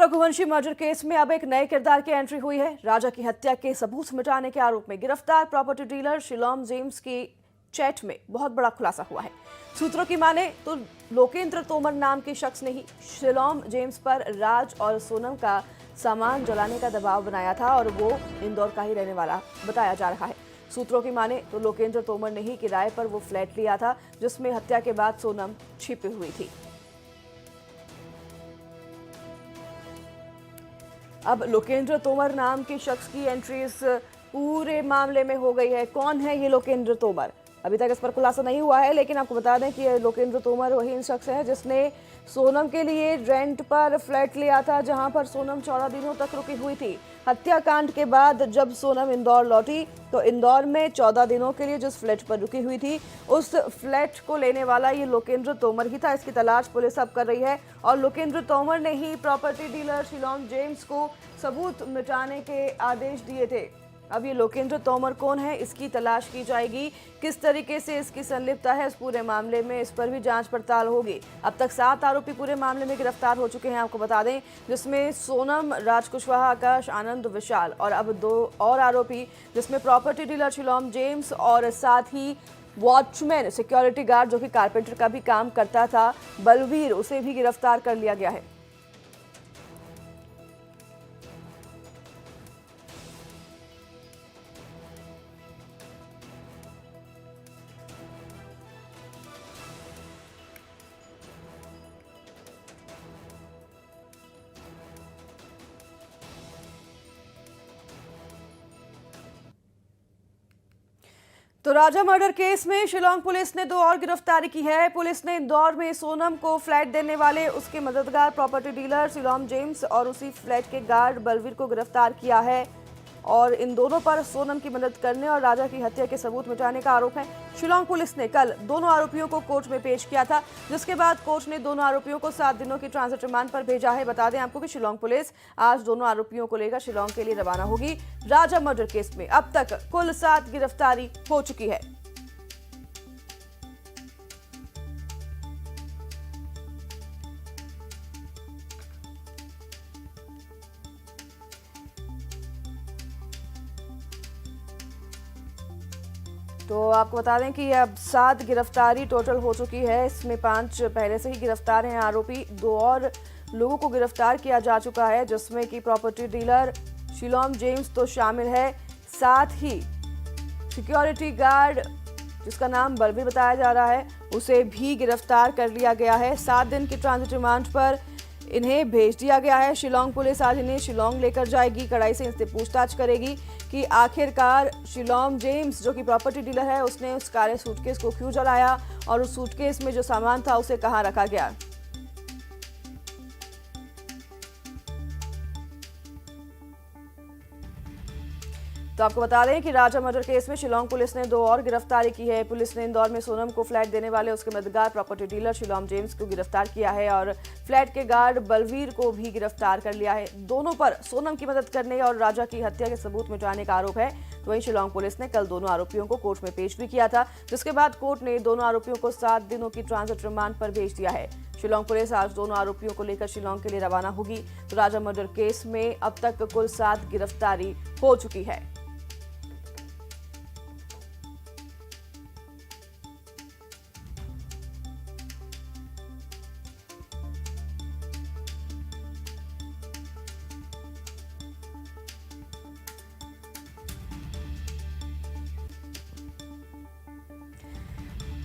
Raghuvanshi murder case में अब एक नए किरदार की एंट्री हुई है। राजा की हत्या के सबूत मिटाने के आरोप में गिरफ्तार प्रॉपर्टी डीलर शिलोम जेम्स की चैट में बहुत बड़ा खुलासा हुआ है। सूत्रों की माने तो लोकेंद्र तोमर नाम के शख्स ने ही शिलोम जेम्स पर राज और सोनम का सामान जलाने का दबाव बनाया था और वो इंदौर का ही रहने वाला बताया जा रहा है। सूत्रों की माने तो लोकेंद्र तोमर ने ही किराए पर वो फ्लैट लिया था जिसमें हत्या के बाद सोनम छिपी हुई थी। अब लोकेंद्र तोमर नाम के शख्स की एंट्री इस पूरे मामले में हो गई है। कौन है ये लोकेंद्र तोमर? अभी तक इस पर खुलासा नहीं हुआ है, लेकिन आपको बता दें कि ये लोकेंद्र तोमर वही शख्स है जिसने सोनम के लिए रेंट पर फ्लैट लिया था, जहां पर सोनम 14 दिनों तक रुकी हुई थी। हत्याकांड के बाद जब सोनम इंदौर लौटी तो इंदौर में 14 दिनों के लिए जिस फ्लैट पर रुकी हुई थी उस फ्लैट को लेने वाला ये लोकेंद्र तोमर ही था। इसकी तलाश पुलिस अब कर रही है और लोकेंद्र तोमर ने ही प्रॉपर्टी डीलर शिलोम जेम्स को सबूत मिटाने के आदेश दिए थे। अब ये लोकेंद्र तोमर कौन है, इसकी तलाश की जाएगी। किस तरीके से इसकी संलिप्तता है इस पूरे मामले में, इस पर भी जांच पड़ताल होगी। अब तक 7 आरोपी पूरे मामले में गिरफ्तार हो चुके हैं, आपको बता दें, जिसमें सोनम, राज कुशवाहा, आकाश, आनंद, विशाल और अब 2 और आरोपी, जिसमें प्रॉपर्टी डीलर शिलोम जेम्स और साथ ही वॉचमैन सिक्योरिटी गार्ड जो कि कारपेंटर का भी काम करता था, बलवीर, उसे भी गिरफ्तार कर लिया गया है। तो राजा मर्डर केस में शिलोंग पुलिस ने 2 और गिरफ्तारी की है। पुलिस ने इंदौर में सोनम को फ्लैट देने वाले उसके मददगार प्रॉपर्टी डीलर शिलोम जेम्स और उसी फ्लैट के गार्ड बलवीर को गिरफ्तार किया है और इन दोनों पर सोनम की मदद करने और राजा की हत्या के सबूत मिटाने का आरोप है। शिलोंग पुलिस ने कल दोनों आरोपियों को कोर्ट में पेश किया था, जिसके बाद कोर्ट ने दोनों आरोपियों को 7 दिनों की ट्रांजिट रिमांड पर भेजा है। बता दें आपको कि शिलोंग पुलिस आज दोनों आरोपियों को लेकर शिलोंग के लिए रवाना होगी। राजा मर्डर केस में अब तक कुल 7 गिरफ्तारी हो चुकी है। तो आपको बता दें कि अब 7 गिरफ्तारी टोटल हो चुकी है। इसमें 5 पहले से ही गिरफ्तार हैं आरोपी, 2 और लोगों को गिरफ्तार किया जा चुका है, जिसमें कि प्रॉपर्टी डीलर शिलोम जेम्स तो शामिल है, साथ ही सिक्योरिटी गार्ड जिसका नाम बलवीर बताया जा रहा है उसे भी गिरफ्तार कर लिया गया है। 7 दिन की ट्रांजिट रिमांड पर इन्हें भेज दिया गया है। शिलोंग पुलिस आज इन्हें शिलोंग लेकर जाएगी, कड़ाई से इनसे पूछताछ करेगी कि आखिरकार शिलोम जेम्स जो कि प्रॉपर्टी डीलर है उसने उस काले सूटकेस को क्यों जलाया और उस सूटकेस में जो सामान था उसे कहां रखा गया। तो आपको बता दें कि राजा मर्डर केस में शिलोंग पुलिस ने 2 और गिरफ्तारी की है। पुलिस ने इंदौर में सोनम को फ्लैट देने वाले उसके मददगार प्रॉपर्टी डीलर शिलोम जेम्स को गिरफ्तार किया है और फ्लैट के गार्ड बलवीर को भी गिरफ्तार कर लिया है। दोनों पर सोनम की मदद करने और राजा की हत्या के सबूत मिटाने का आरोप है। तो वहीं शिलोंग पुलिस ने कल दोनों आरोपियों को कोर्ट में पेश भी किया था, जिसके बाद कोर्ट ने दोनों आरोपियों को 7 दिनों की ट्रांजिट रिमांड पर भेज दिया है। शिलोंग पुलिस आज दोनों आरोपियों को लेकर शिलोंग के लिए रवाना होगी। तो राजा मर्डर केस में अब तक कुल 7 गिरफ्तारी हो चुकी है।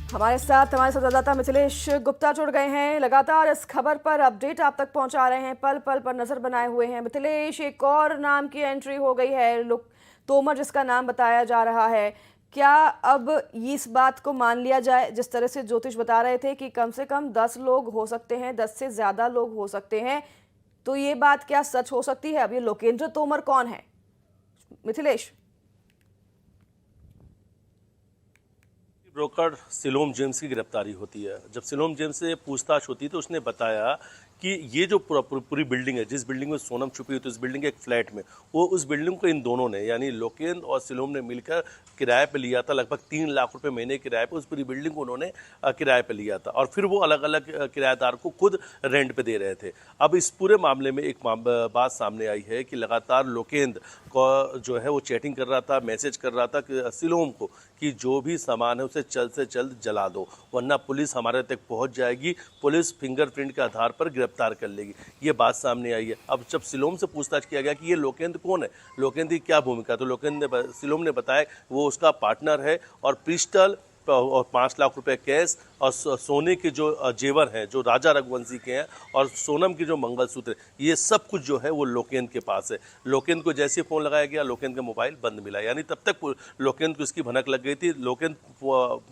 हमारे हमारे संवाददाता मिथिलेश गुप्ता जुड़ गए हैं, लगातार इस खबर पर अपडेट आप तक पहुंचा रहे हैं, पल पल पर नजर बनाए हुए हैं। मिथिलेश, एक और नाम की एंट्री हो गई है, तोमर जिसका नाम बताया जा रहा है। क्या अब इस बात को मान लिया जाए, जिस तरह से ज्योतिष बता रहे थे कि कम से कम 10 लोग हो सकते हैं, 10 से ज्यादा लोग हो सकते हैं, तो ये बात क्या सच हो सकती है? अब ये लोकेंद्र तोमर कौन है मिथिलेश? ब्रोकर शिलोम जेम्स की गिरफ्तारी होती है। जब शिलोम जेम्स से पूछताछ होती तो उसने बताया कि ये जो पूरी बिल्डिंग है, जिस बिल्डिंग में सोनम छुपी हुई थी, उस बिल्डिंग के एक फ्लैट में, वो उस बिल्डिंग को इन दोनों ने यानी लोकेंद्र और सिलोम ने मिलकर किराए पे लिया था। लगभग 3 लाख रुपए महीने किराए पे उस पूरी बिल्डिंग को उन्होंने किराए पे लिया था और फिर वो अलग अलग किराएदार को खुद रेंट पे दे रहे थे। अब इस पूरे मामले में एक बात सामने आई है कि लगातार लोकेंद्र को जो है वो चैटिंग कर रहा था, मैसेज कर रहा था कि सिलोम को कि जो भी सामान है उसे जल्द से जल्द जला दो, वरना पुलिस हमारे तक पहुंच जाएगी, पुलिस फिंगरप्रिंट के आधार पर गिरफ्तार कर लेगी। ये बात सामने आई है। अब जब सिलोम से पूछताछ किया गया कि ये लोकेंद्र कौन है, लोकेंद्र की क्या भूमिका, तो सिलोम ने बताया वो उसका पार्टनर है और पिस्टल और 5 लाख रुपए कैश और सोने के जो जेवर हैं जो राजा रघुवंशी के हैं और सोनम की जो मंगलसूत्र है, ये सब कुछ जो है वो लोकेंद्र के पास है। लोकेंद्र को जैसे फ़ोन लगाया गया, लोकेंद्र का मोबाइल बंद मिला, यानी तब तक लोकेंद्र को इसकी भनक लग गई थी। लोकेंद्र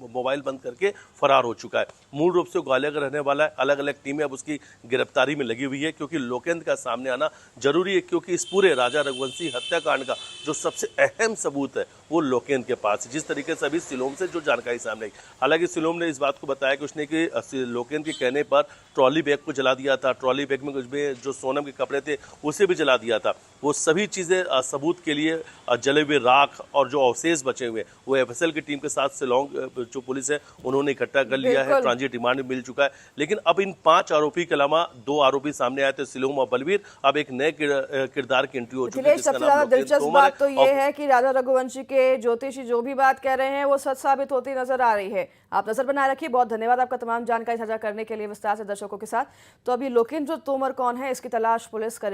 मोबाइल बंद करके फरार हो चुका है। मूल रूप से ग्वालियर का रहने वाला है। अलग अलग टीमें अब उसकी गिरफ्तारी में लगी हुई है क्योंकि लोकेंद्र का सामने आना जरूरी है, क्योंकि इस पूरे राजा रघुवंशी हत्याकांड का जो सबसे अहम सबूत है वो लोकेंद्र के पास है, जिस तरीके से अभी सिलोम से जो जानकारी सामने आई। हालांकि सिलोम ने इस बात को बताया कि उसने कि लोकेंद्र के कहने पर ट्रॉली बैग को जला दिया था, ट्रॉली बैग में जो सोनम के कपड़े थे उसे भी जला दिया था। वो सभी चीज़ें सबूत के लिए जले हुए राख और जो अवशेष बचे हुए वो एफएसएल की टीम के साथ शिलोंग जो पुलिस है उन्होंने इकट्ठा कर लिया है। ट्रांजिट रिमांड मिल चुका है। लेकिन अब इन 5 आरोपी के अलावा 2 आरोपी सामने आए थे, सिलोम और बलवीर। अब एक नए किरदार की एंट्री हो चुकी है। सबसे ज्यादा दिलचस्प बात तो ये है कि राजा रघुवंशी के ज्योतिषी जो भी बात कह रहे हैं वो सच साबित होती नजर आ रही है। आप नजर बनाए रखिए। बहुत धन्यवाद आपका तमाम जानकारी साझा करने के लिए विस्तार से दर्शकों के साथ। तो अभी लोकेंद्र तोमर कौन है, इसकी तलाश पुलिस करेगी।